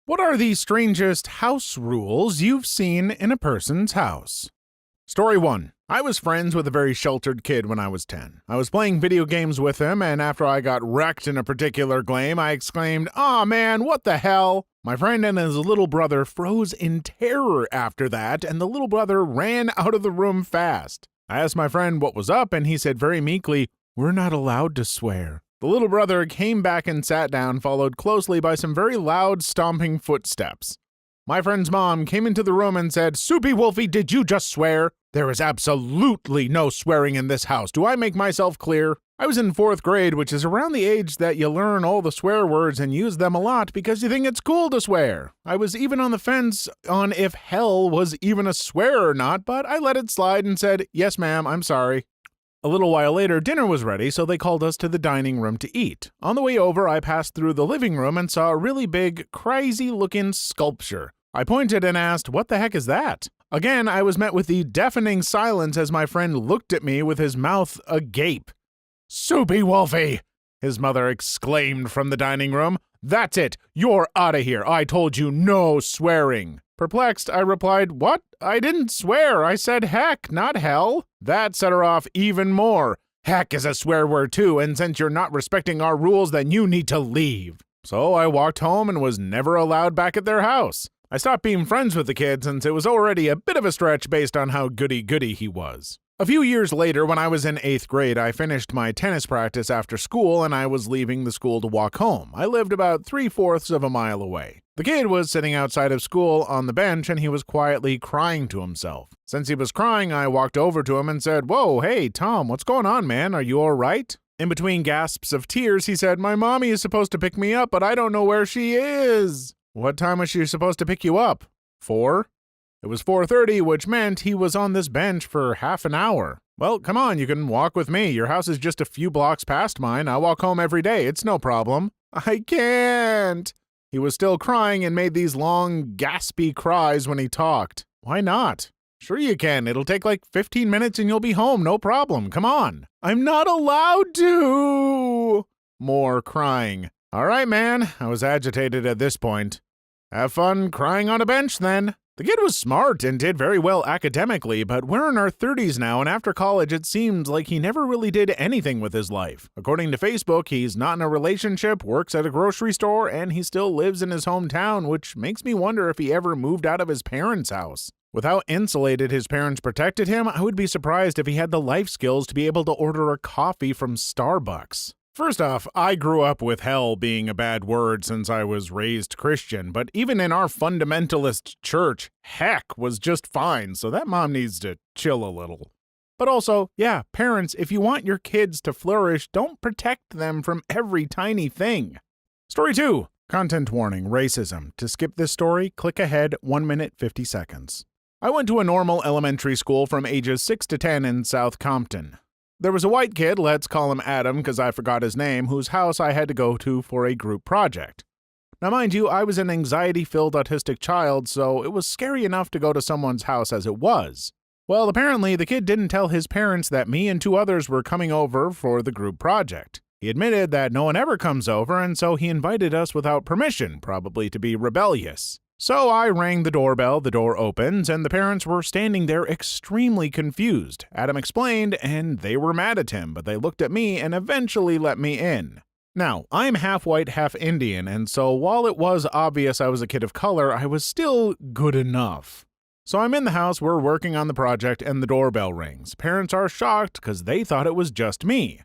What are the strangest house rules you've seen in a person's house? Story 1. I was friends with a very sheltered kid when I was 10. I was playing video games with him, and after I got wrecked in a particular game, I exclaimed, "Aw man, what the hell?" My friend and his little brother froze in terror after that, and the little brother ran out of the room fast. I asked my friend what was up, and he said very meekly, "We're not allowed to swear." The little brother came back and sat down, followed closely by some very loud stomping footsteps. My friend's mom came into the room and said, "Soupy Wolfie, did you just swear? There is absolutely no swearing in this house. Do I make myself clear?" I was in 4th grade, which is around the age that you learn all the swear words and use them a lot because you think it's cool to swear. I was even on the fence on if hell was even a swear or not, but I let it slide and said, "Yes, ma'am, I'm sorry." A little while later, dinner was ready, so they called us to the dining room to eat. On the way over, I passed through the living room and saw a really big, crazy-looking sculpture. I pointed and asked, "What the heck is that?" Again, I was met with the deafening silence as my friend looked at me with his mouth agape. "Soupy Wolfie!" his mother exclaimed from the dining room. "That's it! You're out of here! I told you no swearing!" Perplexed, I replied, "What? I didn't swear. I said heck, not hell." That set her off even more. "Heck is a swear word too, and since you're not respecting our rules, then you need to leave." So I walked home and was never allowed back at their house. I stopped being friends with the kid since it was already a bit of a stretch based on how goody-goody he was. A few years later, when I was in 8th grade, I finished my tennis practice after school and I was leaving the school to walk home. I lived about 3/4 of a mile away. The kid was sitting outside of school on the bench and he was quietly crying to himself. Since he was crying, I walked over to him and said, "Whoa, hey, Tom, what's going on, man? Are you all right?" In between gasps of tears, he said, "My mommy is supposed to pick me up, but I don't know where she is." "What time was she supposed to pick you up?" 4? It was 4:30, which meant he was on this bench for half an hour. "Well, come on, you can walk with me. Your house is just a few blocks past mine. I walk home every day. It's no problem." "I can't." He was still crying and made these long, gaspy cries when he talked. "Why not?" "Sure you can. It'll take like 15 minutes and you'll be home, no problem. Come on." "I'm not allowed to." More crying. "All right, man." I was agitated at this point. "Have fun crying on a bench, then." The kid was smart and did very well academically, but we're in our 30s now, and after college it seemed like he never really did anything with his life. According to Facebook, he's not in a relationship, works at a grocery store, and he still lives in his hometown, which makes me wonder if he ever moved out of his parents' house. With how insulated his parents protected him, I would be surprised if he had the life skills to be able to order a coffee from Starbucks. First off, I grew up with hell being a bad word since I was raised Christian, but even in our fundamentalist church, heck was just fine, so that mom needs to chill a little. But also, yeah, parents, if you want your kids to flourish, don't protect them from every tiny thing. Story 2. Content warning, racism. To skip this story, click ahead 1 minute 50 seconds. I went to a normal elementary school from ages 6 to 10 in South Compton. There was a white kid, let's call him Adam because I forgot his name, whose house I had to go to for a group project. Now mind you, I was an anxiety-filled autistic child, so it was scary enough to go to someone's house as it was. Well, apparently the kid didn't tell his parents that me and 2 others were coming over for the group project. He admitted that no one ever comes over, and so he invited us without permission, probably to be rebellious. So I rang the doorbell, the door opens, and the parents were standing there extremely confused. Adam explained, and they were mad at him, but they looked at me and eventually let me in. Now, I'm half white, half Indian, and so while it was obvious I was a kid of color, I was still good enough. So I'm in the house, we're working on the project, and the doorbell rings. Parents are shocked because they thought it was just me.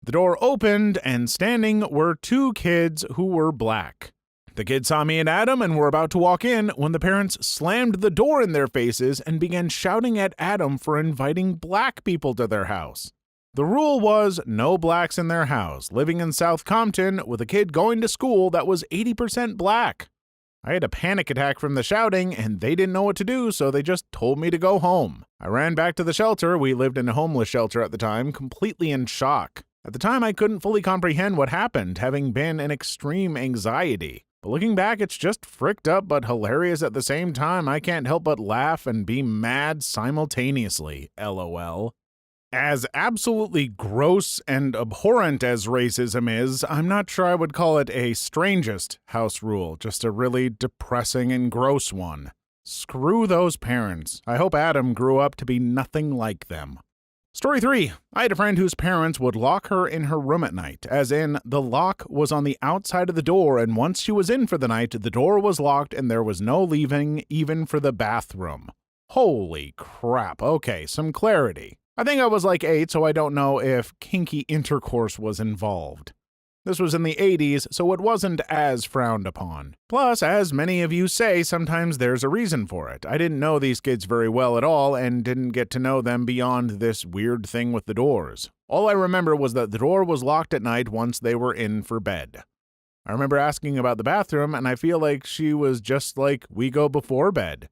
The door opened, and standing were 2 kids who were black. The kids saw me and Adam and were about to walk in when the parents slammed the door in their faces and began shouting at Adam for inviting black people to their house. The rule was no blacks in their house, living in South Compton with a kid going to school that was 80% black. I had a panic attack from the shouting and they didn't know what to do, so they just told me to go home. I ran back to the shelter, we lived in a homeless shelter at the time, completely in shock. At the time I couldn't fully comprehend what happened, having been in extreme anxiety. But looking back, it's just fricked up but hilarious at the same time. I can't help but laugh and be mad simultaneously, LOL. As absolutely gross and abhorrent as racism is, I'm not sure I would call it a strangest house rule, just a really depressing and gross one. Screw those parents. I hope Adam grew up to be nothing like them. Story 3. I had a friend whose parents would lock her in her room at night, as in, the lock was on the outside of the door, and once she was in for the night, the door was locked and there was no leaving, even for the bathroom. Holy crap. Okay, some clarity. I think I was like 8, so I don't know if kinky intercourse was involved. This was in the 80s, so it wasn't as frowned upon. Plus, as many of you say, sometimes there's a reason for it. I didn't know these kids very well at all and didn't get to know them beyond this weird thing with the doors. All I remember was that the door was locked at night once they were in for bed. I remember asking about the bathroom, and I feel like she was just like, we go before bed.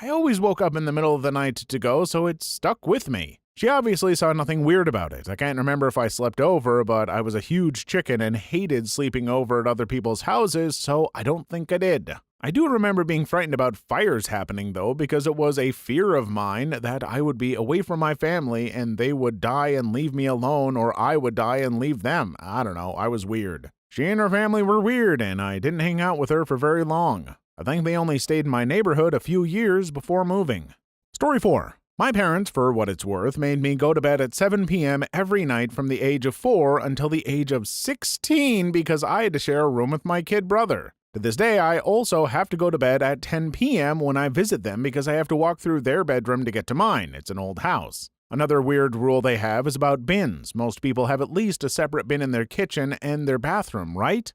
I always woke up in the middle of the night to go, so it stuck with me. She obviously saw nothing weird about it. I can't remember if I slept over, but I was a huge chicken and hated sleeping over at other people's houses, so I don't think I did. I do remember being frightened about fires happening, though, because it was a fear of mine that I would be away from my family and they would die and leave me alone, or I would die and leave them. I don't know, I was weird. She and her family were weird, and I didn't hang out with her for very long. I think they only stayed in my neighborhood a few years before moving. Story 4. My parents, for what it's worth, made me go to bed at 7 p.m. every night from the age of 4 until the age of 16 because I had to share a room with my kid brother. To this day, I also have to go to bed at 10 p.m. when I visit them because I have to walk through their bedroom to get to mine. It's an old house. Another weird rule they have is about bins. Most people have at least a separate bin in their kitchen and their bathroom, right?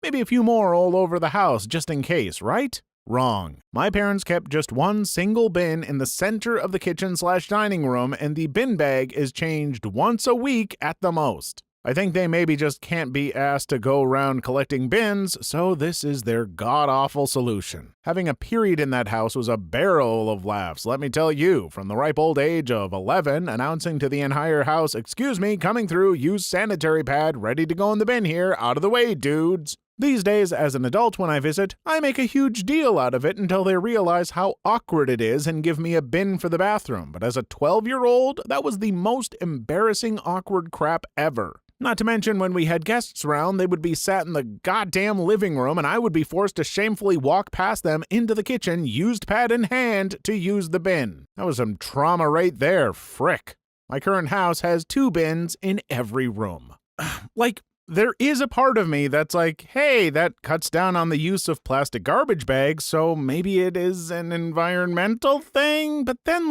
Maybe a few more all over the house just in case, right? Wrong. My parents kept just one single bin in the center of the kitchen/dining room, and the bin bag is changed once a week at the most. I think they maybe just can't be asked to go around collecting bins, so this is their god-awful solution. Having a period in that house was a barrel of laughs, let me tell you, from the ripe old age of 11, announcing to the entire house, "Excuse me, coming through, use sanitary pad, ready to go in the bin here, out of the way, dudes." These days, as an adult when I visit, I make a huge deal out of it until they realize how awkward it is and give me a bin for the bathroom, but as a 12-year-old, that was the most embarrassing awkward crap ever. Not to mention when we had guests around, they would be sat in the goddamn living room and I would be forced to shamefully walk past them into the kitchen, used pad in hand, to use the bin. That was some trauma right there, frick. My current house has 2 bins in every room. There is a part of me that's like, hey, that cuts down on the use of plastic garbage bags, so maybe it is an environmental thing, but then,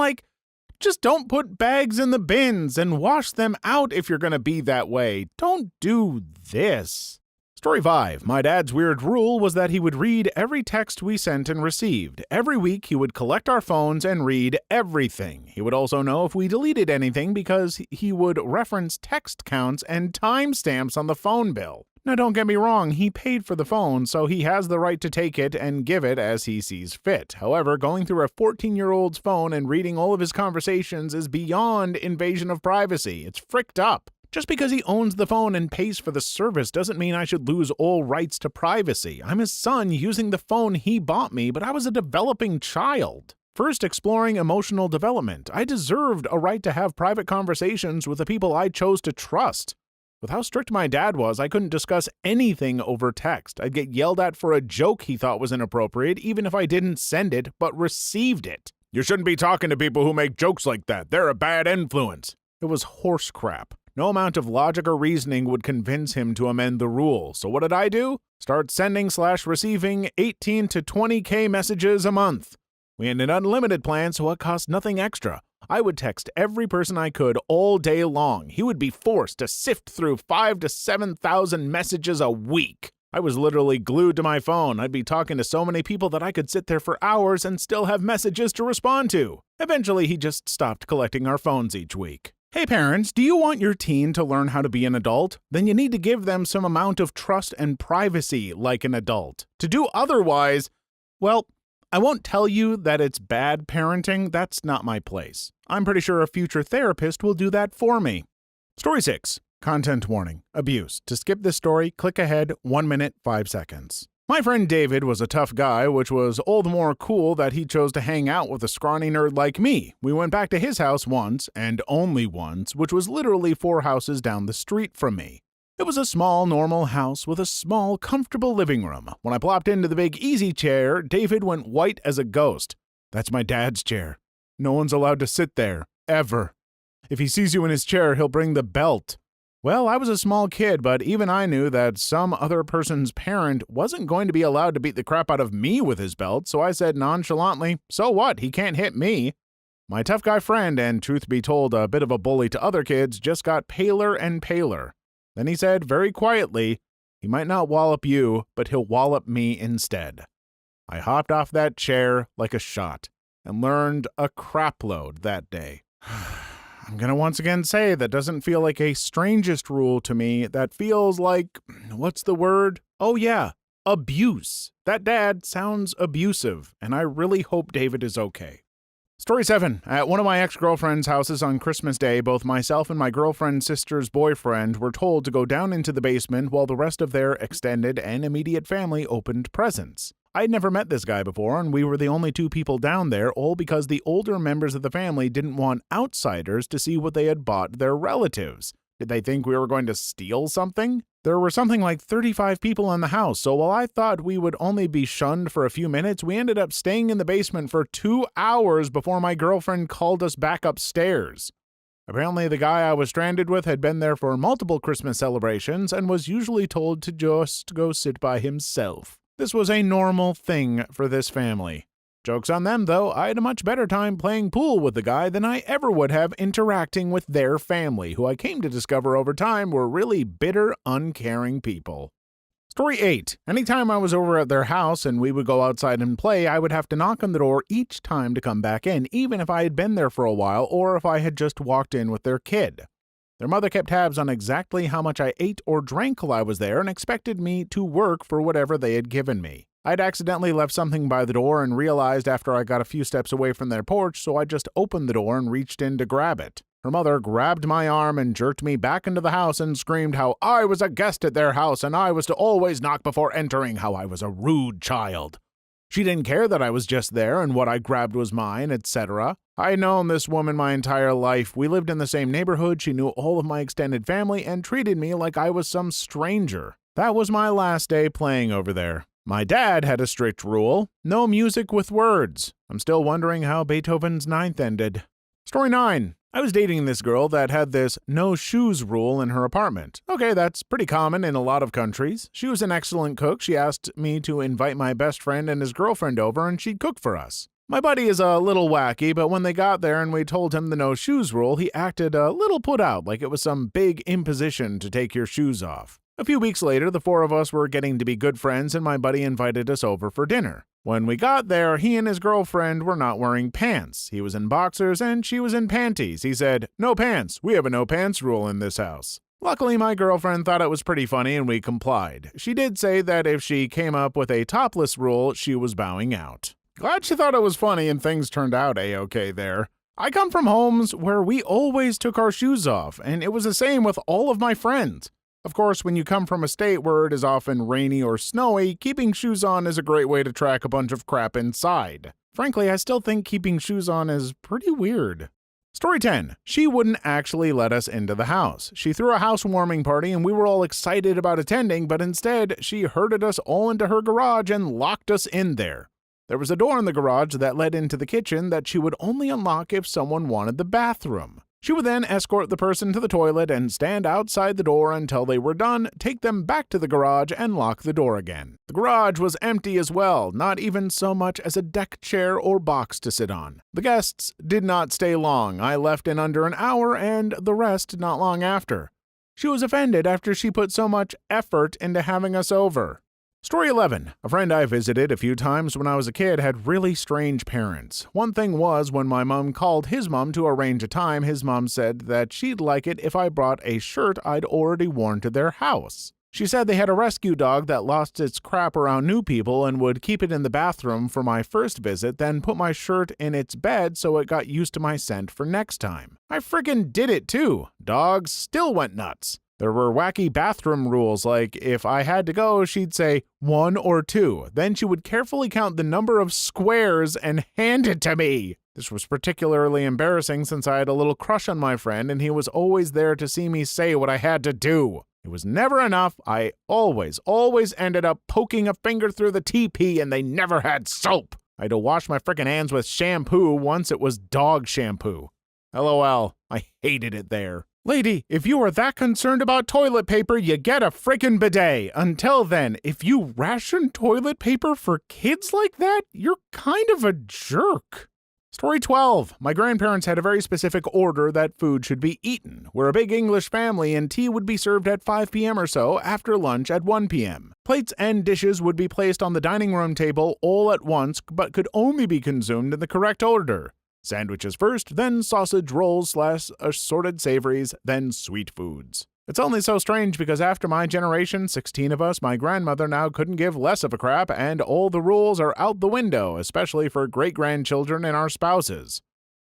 just don't put bags in the bins and wash them out if you're gonna be that way. Don't do this. Story 5. My dad's weird rule was that he would read every text we sent and received. Every week, he would collect our phones and read everything. He would also know if we deleted anything because he would reference text counts and timestamps on the phone bill. Now, don't get me wrong, he paid for the phone, so he has the right to take it and give it as he sees fit. However, going through a 14-year-old's phone and reading all of his conversations is beyond invasion of privacy. It's fricked up. Just because he owns the phone and pays for the service doesn't mean I should lose all rights to privacy. I'm his son using the phone he bought me, but I was a developing child. First exploring emotional development, I deserved a right to have private conversations with the people I chose to trust. With how strict my dad was, I couldn't discuss anything over text. I'd get yelled at for a joke he thought was inappropriate, even if I didn't send it, but received it. You shouldn't be talking to people who make jokes like that. They're a bad influence. It was horse crap. No amount of logic or reasoning would convince him to amend the rule. So what did I do? Start sending/receiving 18 to 20K messages a month. We had an unlimited plan, so it cost nothing extra. I would text every person I could all day long. He would be forced to sift through 5,000 to 7,000 messages a week. I was literally glued to my phone. I'd be talking to so many people that I could sit there for hours and still have messages to respond to. Eventually, he just stopped collecting our phones each week. Hey parents, do you want your teen to learn how to be an adult? Then you need to give them some amount of trust and privacy like an adult. To do otherwise, well, I won't tell you that it's bad parenting. That's not my place. I'm pretty sure a future therapist will do that for me. Story 6. Content warning. Abuse. To skip this story, click ahead 1 minute, 5 seconds. My friend David was a tough guy, which was all the more cool that he chose to hang out with a scrawny nerd like me. We went back to his house once, and only once, which was literally 4 houses down the street from me. It was a small, normal house with a small, comfortable living room. When I plopped into the big easy chair, David went white as a ghost. That's my dad's chair. No one's allowed to sit there, ever. If he sees you in his chair, he'll bring the belt. Well, I was a small kid, but even I knew that some other person's parent wasn't going to be allowed to beat the crap out of me with his belt, so I said nonchalantly, "So what? He can't hit me." My tough guy friend, and truth be told, a bit of a bully to other kids, just got paler and paler. Then he said very quietly, "He might not wallop you, but he'll wallop me instead." I hopped off that chair like a shot and learned a crapload that day. I'm going to once again say that doesn't feel like a strangest rule to me. That feels like, what's the word? Oh yeah, abuse. That dad sounds abusive, and I really hope David is okay. Story 7. At one of my ex-girlfriend's houses on Christmas Day, both myself and my girlfriend's sister's boyfriend were told to go down into the basement while the rest of their extended and immediate family opened presents. I'd never met this guy before, and we were the only 2 people down there, all because the older members of the family didn't want outsiders to see what they had bought their relatives. Did they think we were going to steal something? There were something like 35 people in the house, so while I thought we would only be shunned for a few minutes, we ended up staying in the basement for 2 hours before my girlfriend called us back upstairs. Apparently, the guy I was stranded with had been there for multiple Christmas celebrations and was usually told to just go sit by himself. This was a normal thing for this family. Joke's on them, though. I had a much better time playing pool with the guy than I ever would have interacting with their family, who I came to discover over time were really bitter, uncaring people. Story 8. Anytime I was over at their house and we would go outside and play, I would have to knock on the door each time to come back in, even if I had been there for a while or if I had just walked in with their kid. Their mother kept tabs on exactly how much I ate or drank while I was there and expected me to work for whatever they had given me. I'd accidentally left something by the door and realized after I got a few steps away from their porch, so I just opened the door and reached in to grab it. Her mother grabbed my arm and jerked me back into the house and screamed how I was a guest at their house and I was to always knock before entering, how I was a rude child. She didn't care that I was just there and what I grabbed was mine, etc. I had known this woman my entire life. We lived in the same neighborhood, she knew all of my extended family, and treated me like I was some stranger. That was my last day playing over there. My dad had a strict rule: no music with words. I'm still wondering how Beethoven's Ninth ended. Story 9. I was dating this girl that had this no shoes rule in her apartment. Okay, that's pretty common in a lot of countries. She was an excellent cook. She asked me to invite my best friend and his girlfriend over and she'd cook for us. My buddy is a little wacky, but when they got there and we told him the no shoes rule, he acted a little put out, like it was some big imposition to take your shoes off. A few weeks later, the 4 of us were getting to be good friends and my buddy invited us over for dinner. When we got there, he and his girlfriend were not wearing pants. He was in boxers and she was in panties. He said, "No pants. We have a no pants rule in this house." Luckily, my girlfriend thought it was pretty funny and we complied. She did say that if she came up with a topless rule, she was bowing out. Glad she thought it was funny and things turned out a-okay there. I come from homes where we always took our shoes off, and it was the same with all of my friends. Of course, when you come from a state where it is often rainy or snowy, keeping shoes on is a great way to track a bunch of crap inside. Frankly, I still think keeping shoes on is pretty weird. Story 10. She wouldn't actually let us into the house. She threw a housewarming party and we were all excited about attending, but instead, she herded us all into her garage and locked us in there. There was a door in the garage that led into the kitchen that she would only unlock if someone wanted the bathroom. She would then escort the person to the toilet and stand outside the door until they were done, take them back to the garage, and lock the door again. The garage was empty as well, not even so much as a deck chair or box to sit on. The guests did not stay long. I left in under an hour, and the rest not long after. She was offended after she put so much effort into having us over. Story 11. A friend I visited a few times when I was a kid had really strange parents. One thing was, when my mom called his mom to arrange a time, his mom said that she'd like it if I brought a shirt I'd already worn to their house. She said they had a rescue dog that lost its crap around new people and would keep it in the bathroom for my first visit, then put my shirt in its bed so it got used to my scent for next time. I frickin' did it too. Dogs still went nuts. There were wacky bathroom rules, like if I had to go, she'd say 1 or 2. Then she would carefully count the number of squares and hand it to me. This was particularly embarrassing since I had a little crush on my friend and he was always there to see me say what I had to do. It was never enough. I always ended up poking a finger through the TP and they never had soap. I had to wash my frickin' hands with shampoo once it was dog shampoo. LOL. I hated it there. Lady, if you are that concerned about toilet paper, you get a frickin' bidet. Until then, if you ration toilet paper for kids like that, you're kind of a jerk. Story 12. My grandparents had a very specific order that food should be eaten. We're a big English family and tea would be served at 5 p.m. or so, after lunch at 1 p.m. Plates and dishes would be placed on the dining room table all at once, but could only be consumed in the correct order. Sandwiches first, then sausage rolls / assorted savories, then sweet foods. It's only so strange because after my generation, 16 of us, my grandmother now couldn't give less of a crap, and all the rules are out the window, especially for great-grandchildren and our spouses.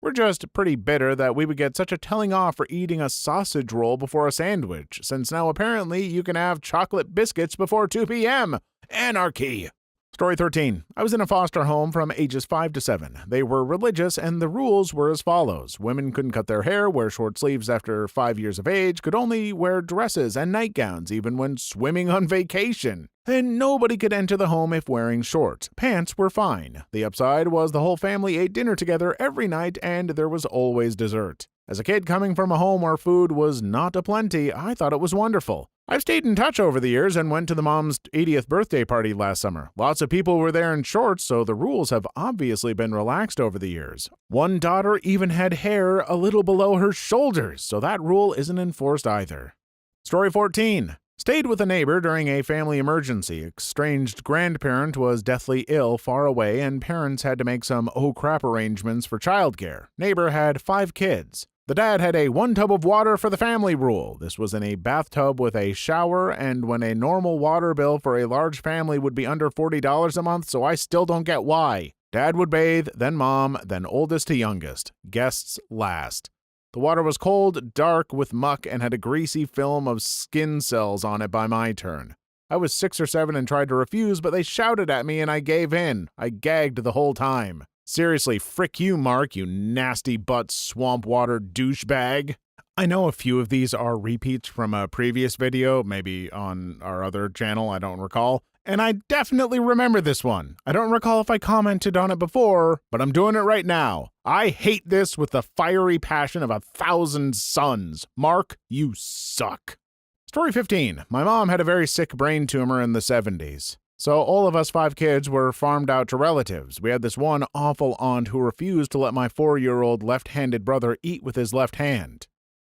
We're just pretty bitter that we would get such a telling off for eating a sausage roll before a sandwich, since now apparently you can have chocolate biscuits before 2 p.m. Anarchy! Story 13. I was in a foster home from ages 5 to 7. They were religious, and the rules were as follows. Women couldn't cut their hair, wear short sleeves after 5 years of age, could only wear dresses and nightgowns even when swimming on vacation. And nobody could enter the home if wearing shorts. Pants were fine. The upside was the whole family ate dinner together every night, and there was always dessert. As a kid coming from a home where food was not aplenty, I thought it was wonderful. I've stayed in touch over the years and went to the mom's 80th birthday party last summer. Lots of people were there in shorts, so the rules have obviously been relaxed over the years. One daughter even had hair a little below her shoulders, so that rule isn't enforced either. Story 14. Stayed with a neighbor during a family emergency. Estranged grandparent was deathly ill far away, and parents had to make some oh-crap arrangements for childcare. Neighbor had 5 kids. The dad had a 1 tub of water for the family rule. This was in a bathtub with a shower, and when a normal water bill for a large family would be under $40 a month, so I still don't get why. Dad would bathe, then mom, then oldest to youngest. Guests last. The water was cold, dark, with muck, and had a greasy film of skin cells on it by my turn. I was 6 or 7 and tried to refuse, but they shouted at me and I gave in. I gagged the whole time. Seriously, frick you, Mark, you nasty butt swamp water douchebag. I know a few of these are repeats from a previous video, maybe on our other channel, I don't recall. And I definitely remember this one. I don't recall if I commented on it before, but I'm doing it right now. I hate this with the fiery passion of 1,000 suns. Mark, you suck. Story 15. My mom had a very sick brain tumor in the 70s. So all of us 5 kids were farmed out to relatives. We had this one awful aunt who refused to let my 4-year-old left-handed brother eat with his left hand.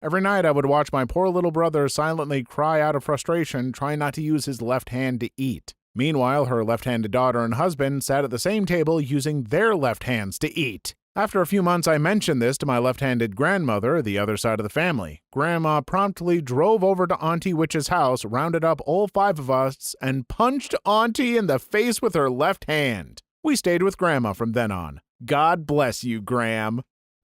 Every night I would watch my poor little brother silently cry out of frustration, trying not to use his left hand to eat. Meanwhile, her left-handed daughter and husband sat at the same table using their left hands to eat. After a few months, I mentioned this to my left-handed grandmother, the other side of the family. Grandma promptly drove over to Auntie Witch's house, rounded up all 5 of us, and punched Auntie in the face with her left hand. We stayed with Grandma from then on. God bless you, Gram.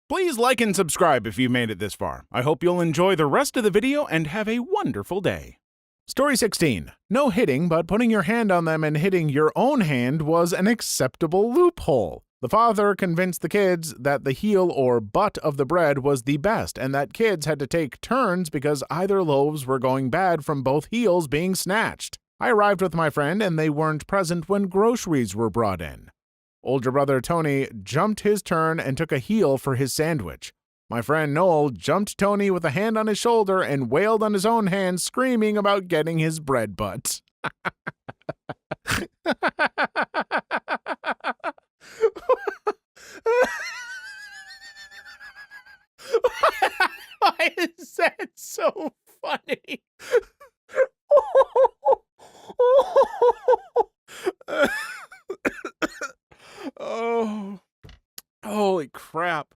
Please like and subscribe if you've made it this far. I hope you'll enjoy the rest of the video and have a wonderful day. Story 16. No hitting, but putting your hand on them and hitting your own hand was an acceptable loophole. The father convinced the kids that the heel or butt of the bread was the best and that kids had to take turns because either loaves were going bad from both heels being snatched. I arrived with my friend and they weren't present when groceries were brought in. Older brother Tony jumped his turn and took a heel for his sandwich. My friend Noel jumped Tony with a hand on his shoulder and wailed on his own hand, screaming about getting his bread butt. Why is that so funny? Oh, holy crap.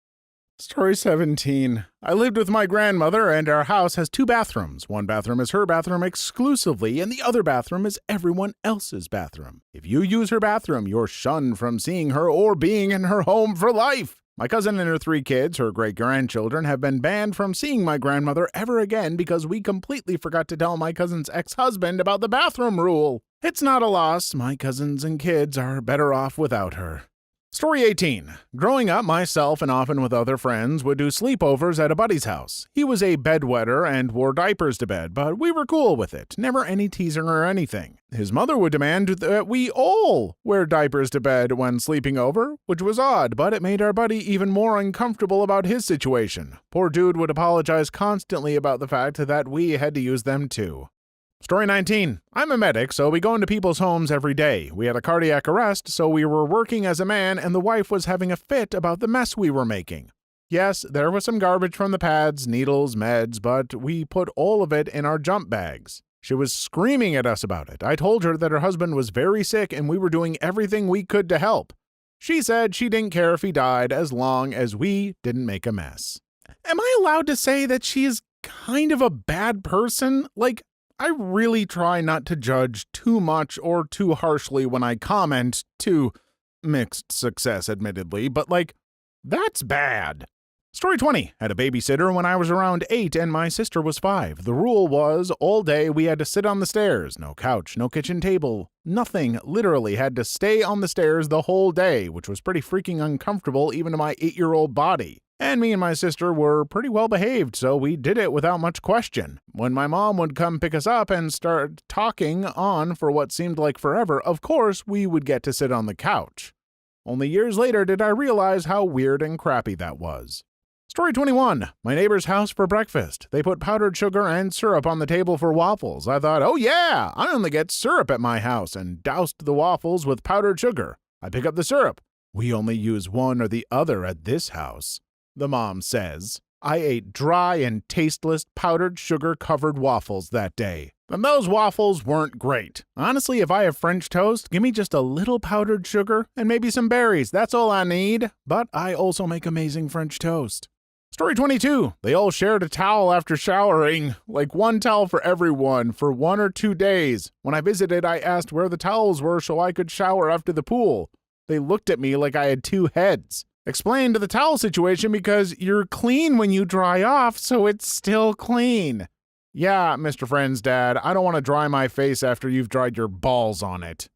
Story 17. I lived with my grandmother and our house has 2 bathrooms. One bathroom is her bathroom exclusively and the other bathroom is everyone else's bathroom. If you use her bathroom, you're shunned from seeing her or being in her home for life. My cousin and her 3 kids, her great-grandchildren, have been banned from seeing my grandmother ever again because we completely forgot to tell my cousin's ex-husband about the bathroom rule. It's not a loss. My cousins and kids are better off without her. Story 18. Growing up, myself and often with other friends would do sleepovers at a buddy's house. He was a bedwetter and wore diapers to bed, but we were cool with it. Never any teasing or anything. His mother would demand that we all wear diapers to bed when sleeping over, which was odd, but it made our buddy even more uncomfortable about his situation. Poor dude would apologize constantly about the fact that we had to use them too. Story 19. I'm a medic, so we go into people's homes every day. We had a cardiac arrest, so we were working as a man, and the wife was having a fit about the mess we were making. Yes, there was some garbage from the pads, needles, meds, but we put all of it in our jump bags. She was screaming at us about it. I told her that her husband was very sick and we were doing everything we could to help. She said she didn't care if he died as long as we didn't make a mess. Am I allowed to say that she is kind of a bad person? I really try not to judge too much or too harshly when I comment, to mixed success, admittedly, but that's bad. Story 20. Had a babysitter when I was around 8 and my sister was 5. The rule was all day we had to sit on the stairs. No couch, no kitchen table, nothing. Literally had to stay on the stairs the whole day, which was pretty freaking uncomfortable even to my 8-year-old body. And me and my sister were pretty well behaved, so we did it without much question. When my mom would come pick us up and start talking on for what seemed like forever, of course we would get to sit on the couch. Only years later did I realize how weird and crappy that was. Story 21. My neighbor's house for breakfast. They put powdered sugar and syrup on the table for waffles. I thought, oh yeah, I only get syrup at my house, and doused the waffles with powdered sugar. I pick up the syrup. We only use one or the other at this house, the mom says. I ate dry and tasteless powdered sugar-covered waffles that day. And those waffles weren't great. Honestly, if I have French toast, give me just a little powdered sugar and maybe some berries. That's all I need. But I also make amazing French toast. Story 22. They all shared a towel after showering. One towel for everyone for 1 or 2 days. When I visited, I asked where the towels were so I could shower after the pool. They looked at me like I had 2 heads. Explained the towel situation because you're clean when you dry off, so it's still clean. Yeah, Mr. Friend's dad, I don't want to dry my face after you've dried your balls on it.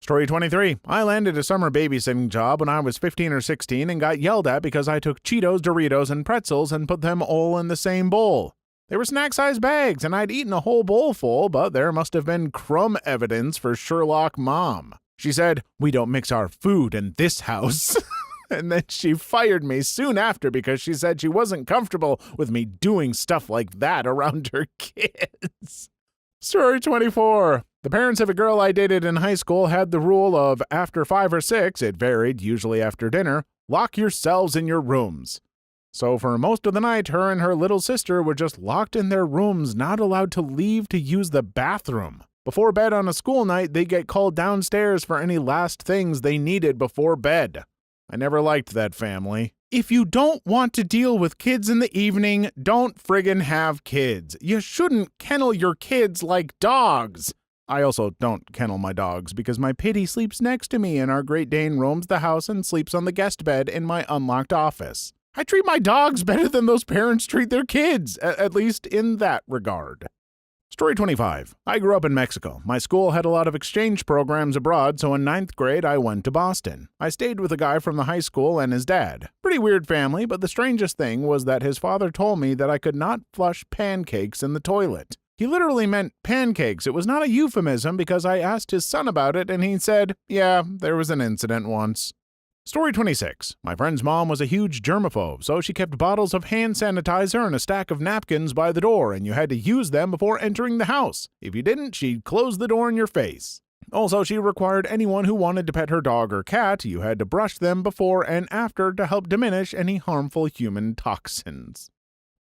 Story 23. I landed a summer babysitting job when I was 15 or 16 and got yelled at because I took Cheetos, Doritos, and pretzels and put them all in the same bowl. They were snack-sized bags, and I'd eaten a whole bowl full, but there must have been crumb evidence for Sherlock Mom. She said, "We don't mix our food in this house." And then she fired me soon after because she said she wasn't comfortable with me doing stuff like that around her kids. Story 24. The parents of a girl I dated in high school had the rule of after 5 or 6, it varied, usually after dinner, lock yourselves in your rooms. So for most of the night, her and her little sister were just locked in their rooms, not allowed to leave to use the bathroom. Before bed on a school night, they get called downstairs for any last things they needed before bed. I never liked that family. If you don't want to deal with kids in the evening, don't friggin' have kids. You shouldn't kennel your kids like dogs. I also don't kennel my dogs because my Pitty sleeps next to me and our Great Dane roams the house and sleeps on the guest bed in my unlocked office. I treat my dogs better than those parents treat their kids, at least in that regard. Story 25. I grew up in Mexico. My school had a lot of exchange programs abroad, so in 9th grade I went to Boston. I stayed with a guy from the high school and his dad. Pretty weird family, but the strangest thing was that his father told me that I could not flush pancakes in the toilet. He literally meant pancakes. It was not a euphemism because I asked his son about it and he said, yeah, there was an incident once. Story 26. My friend's mom was a huge germaphobe, so she kept bottles of hand sanitizer and a stack of napkins by the door, and you had to use them before entering the house. If you didn't, she'd close the door in your face. Also, she required anyone who wanted to pet her dog or cat, you had to brush them before and after to help diminish any harmful human toxins.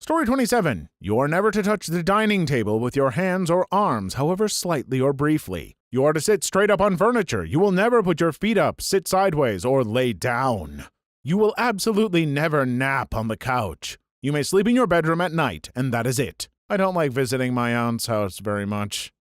Story 27. You are never to touch the dining table with your hands or arms, however slightly or briefly. You are to sit straight up on furniture. You will never put your feet up, sit sideways, or lay down. You will absolutely never nap on the couch. You may sleep in your bedroom at night, and that is it. I don't like visiting my aunt's house very much.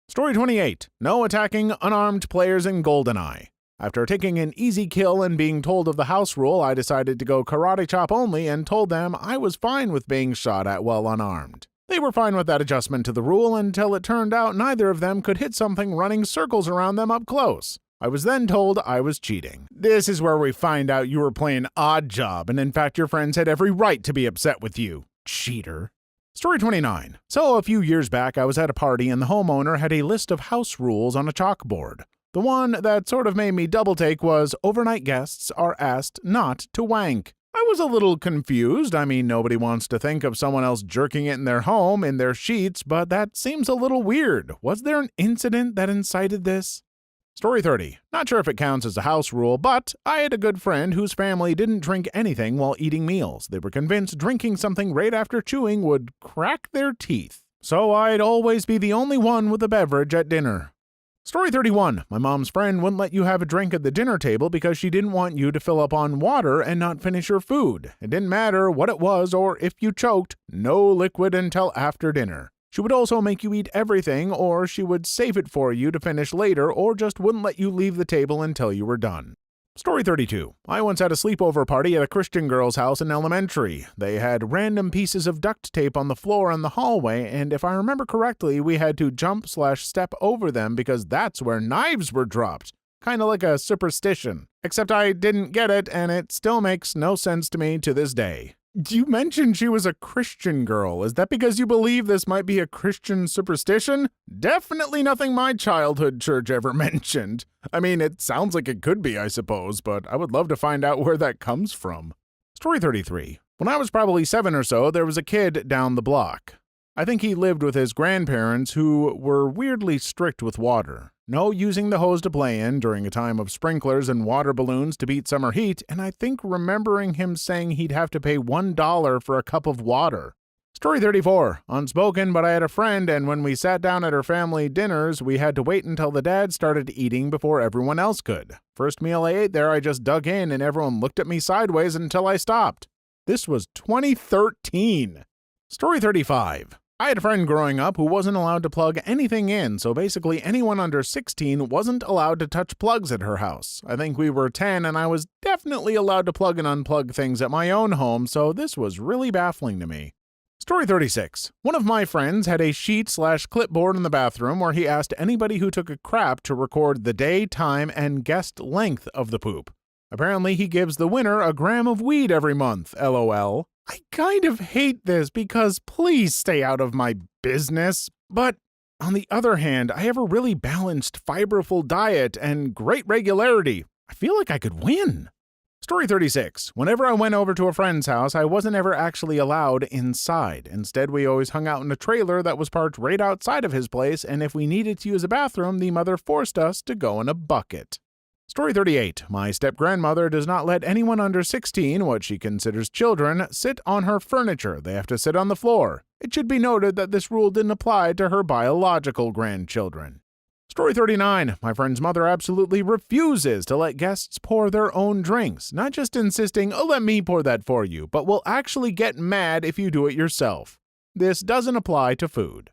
Story 28. No attacking unarmed players in GoldenEye. After taking an easy kill and being told of the house rule, I decided to go karate chop only and told them I was fine with being shot at while unarmed. They were fine with that adjustment to the rule until it turned out neither of them could hit something running circles around them up close. I was then told I was cheating. This is where we find out you were playing odd job, and in fact your friends had every right to be upset with you. Cheater. Story 29. So a few years back I was at a party and the homeowner had a list of house rules on a chalkboard. The one that sort of made me double take was overnight guests are asked not to wank. I was a little confused. I mean, nobody wants to think of someone else jerking it in their home, in their sheets, but that seems a little weird. Was there an incident that incited this? Story 30. Not sure if it counts as a house rule, but I had a good friend whose family didn't drink anything while eating meals. They were convinced drinking something right after chewing would crack their teeth. So I'd always be the only one with a beverage at dinner. Story 31. My mom's friend wouldn't let you have a drink at the dinner table because she didn't want you to fill up on water and not finish your food. It didn't matter what it was or if you choked, no liquid until after dinner. She would also make you eat everything, or she would save it for you to finish later, or just wouldn't let you leave the table until you were done. Story 32. I once had a sleepover party at a Christian girl's house in elementary. They had random pieces of duct tape on the floor in the hallway, and if I remember correctly, we had to jump/step over them because that's where knives were dropped. Kinda like a superstition. Except I didn't get it, and it still makes no sense to me to this day. You mentioned she was a Christian girl. Is that because you believe this might be a Christian superstition? Definitely nothing my childhood church ever mentioned. I mean, it sounds like it could be, I suppose, but I would love to find out where that comes from. Story 33. When I was probably 7 or so, there was a kid down the block. I think he lived with his grandparents who were weirdly strict with water. No using the hose to play in during a time of sprinklers and water balloons to beat summer heat, and I think remembering him saying he'd have to pay $1 for a cup of water. Story 34. Unspoken, but I had a friend, and when we sat down at her family dinners, we had to wait until the dad started eating before everyone else could. First meal I ate there, I just dug in, and everyone looked at me sideways until I stopped. This was 2013. Story 35. I had a friend growing up who wasn't allowed to plug anything in, so basically anyone under 16 wasn't allowed to touch plugs at her house. I think we were 10 and I was definitely allowed to plug and unplug things at my own home, so this was really baffling to me. Story 36. One of my friends had a sheet/clipboard in the bathroom where he asked anybody who took a crap to record the day, time, and guessed length of the poop. Apparently he gives the winner a gram of weed every month, LOL. I kind of hate this because please stay out of my business. But on the other hand, I have a really balanced, fiberful diet and great regularity. I feel like I could win. Story 36. Whenever I went over to a friend's house, I wasn't ever actually allowed inside. Instead, we always hung out in a trailer that was parked right outside of his place, and if we needed to use a bathroom, the mother forced us to go in a bucket. Story 38. My step-grandmother does not let anyone under 16, what she considers children, sit on her furniture. They have to sit on the floor. It should be noted that this rule didn't apply to her biological grandchildren. Story 39. My friend's mother absolutely refuses to let guests pour their own drinks, not just insisting, "Oh, let me pour that for you," but will actually get mad if you do it yourself. This doesn't apply to food.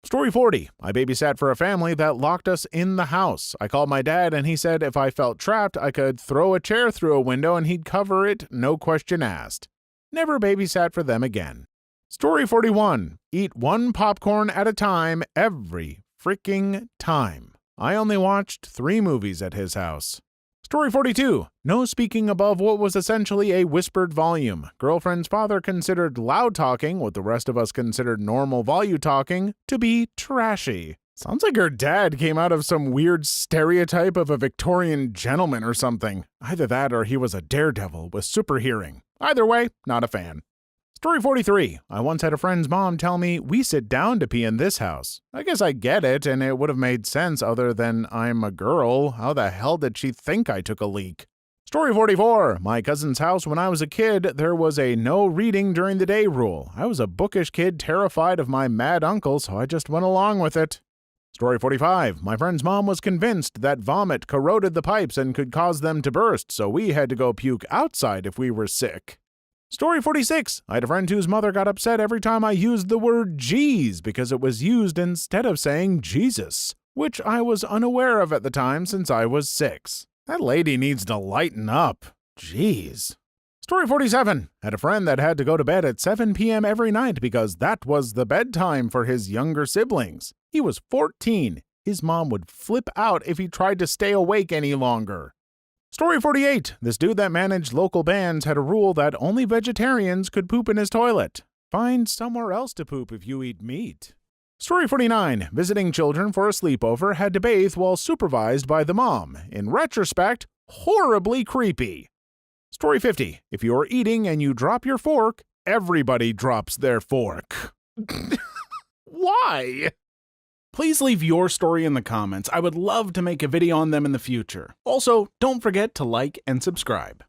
Story 40. I babysat for a family that locked us in the house. I called my dad and he said if I felt trapped, I could throw a chair through a window and he'd cover it, no question asked. Never babysat for them again. Story 41. Eat one popcorn at a time every freaking time. I only watched 3 movies at his house. Story 42. No speaking above what was essentially a whispered volume. Girlfriend's father considered loud talking, what the rest of us considered normal volume talking, to be trashy. Sounds like her dad came out of some weird stereotype of a Victorian gentleman or something. Either that or he was a daredevil with super hearing. Either way, not a fan. Story 43. I once had a friend's mom tell me, "We sit down to pee in this house." I guess I get it, and it would have made sense other than I'm a girl. How the hell did she think I took a leak? Story 44. My cousin's house when I was a kid, there was a no reading during the day rule. I was a bookish kid terrified of my mad uncle, so I just went along with it. Story 45. My friend's mom was convinced that vomit corroded the pipes and could cause them to burst, so we had to go puke outside if we were sick. Story 46. I had a friend whose mother got upset every time I used the word "jeez" because it was used instead of saying Jesus, which I was unaware of at the time since I was 6. That lady needs to lighten up. Jeez. Story 47. Had a friend that had to go to bed at 7 p.m. every night because that was the bedtime for his younger siblings. He was 14. His mom would flip out if he tried to stay awake any longer. Story 48. This dude that managed local bands had a rule that only vegetarians could poop in his toilet. Find somewhere else to poop if you eat meat. Story 49. Visiting children for a sleepover had to bathe while supervised by the mom. In retrospect, horribly creepy. Story 50. If you're eating and you drop your fork, everybody drops their fork. Why? Please leave your story in the comments. I would love to make a video on them in the future. Also, don't forget to like and subscribe.